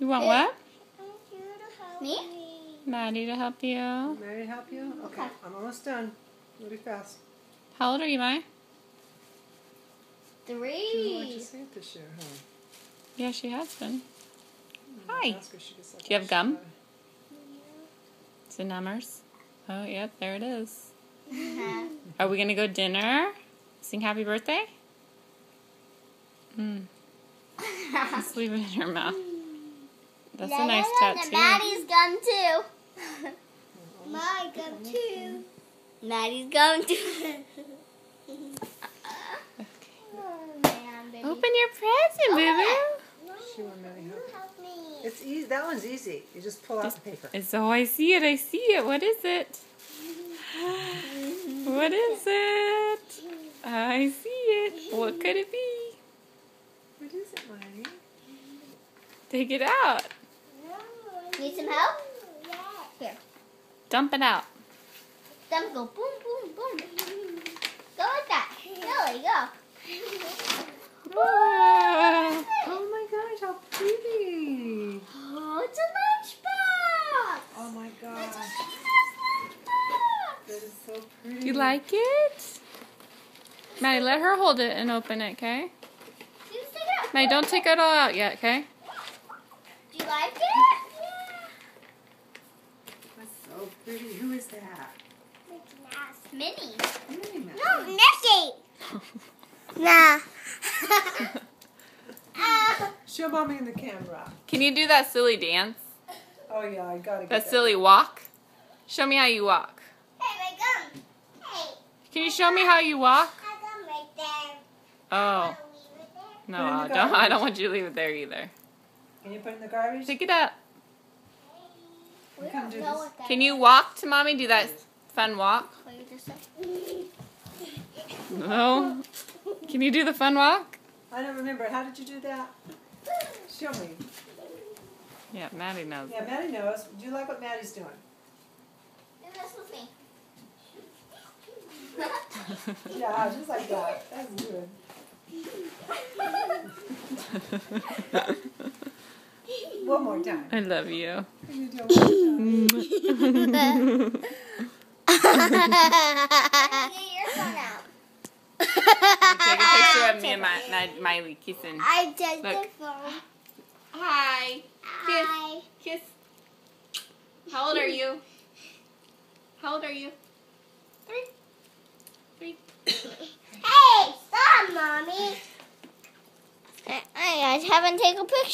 You want what? Me? Maddie to help you. Maddie to help you? Okay, I'm almost done. Really fast. How old are you, Mai? 3. She went to see it this year, huh? Yeah, she has been. I'll Hi. ask her if she gets like Do you have gum? extra. Is it numbers? Oh, yep, there it is. Are we going to go dinner? Sing happy birthday? Just leave it in her mouth. That's a nice tattoo. Maddie's gum too. My gum too. Maddie's gum too. Oh, man, baby. Open your present, boo-boo. She want Maddie help. Help me. It's easy. That one's easy. You just pull out the paper. Oh, I see it. I see it. What is it? What is it? I see it. What could it be? What is it, Maddie? Take it out. Need some help? Here. Dump it out. Dump, go boom, boom, boom. Go like that. Really, go. Whoa. Oh my gosh, how pretty! Oh, it's a lunchbox. Oh my It's a gosh, Mickey that Mouse is so pretty. You like it? Maddie, let her hold it and open it, okay? lunchbox. Just take it out. Maddie, don't take it all out yet, okay? Do you like it? That's so pretty. Who is that? Minnie. Minnie Mouse. No, Mickey. Nah. Show mommy in the camera. Can you do that silly dance? Oh yeah, I gotta get That silly walk? Show me how you walk. Hey, my gum. Hey, Can you show me how you walk? my gum right there. Oh, Leave it there. no, Put it in the I garbage. don't want you to leave it there either. Can you put it in the garbage? Pick it up. We Come don't do know this. what that Can you walk to mommy? Do that fun walk? What you just said? No. Can you do the fun walk? I don't remember. How did you do that? Show me. Yeah, Maddie knows. Yeah, Maddie knows. Do you like what Maddie's doing? Do this with me. Yeah, just like that. That's good. One more time. I love you. Can you do it one more time? Get your phone out. Take a picture of me and Miley kissing. I did Look. the phone. Hi. Hi. Kiss. How old are you? How old are you? 3. Hey, stop, Mommy. I haven't taken a picture.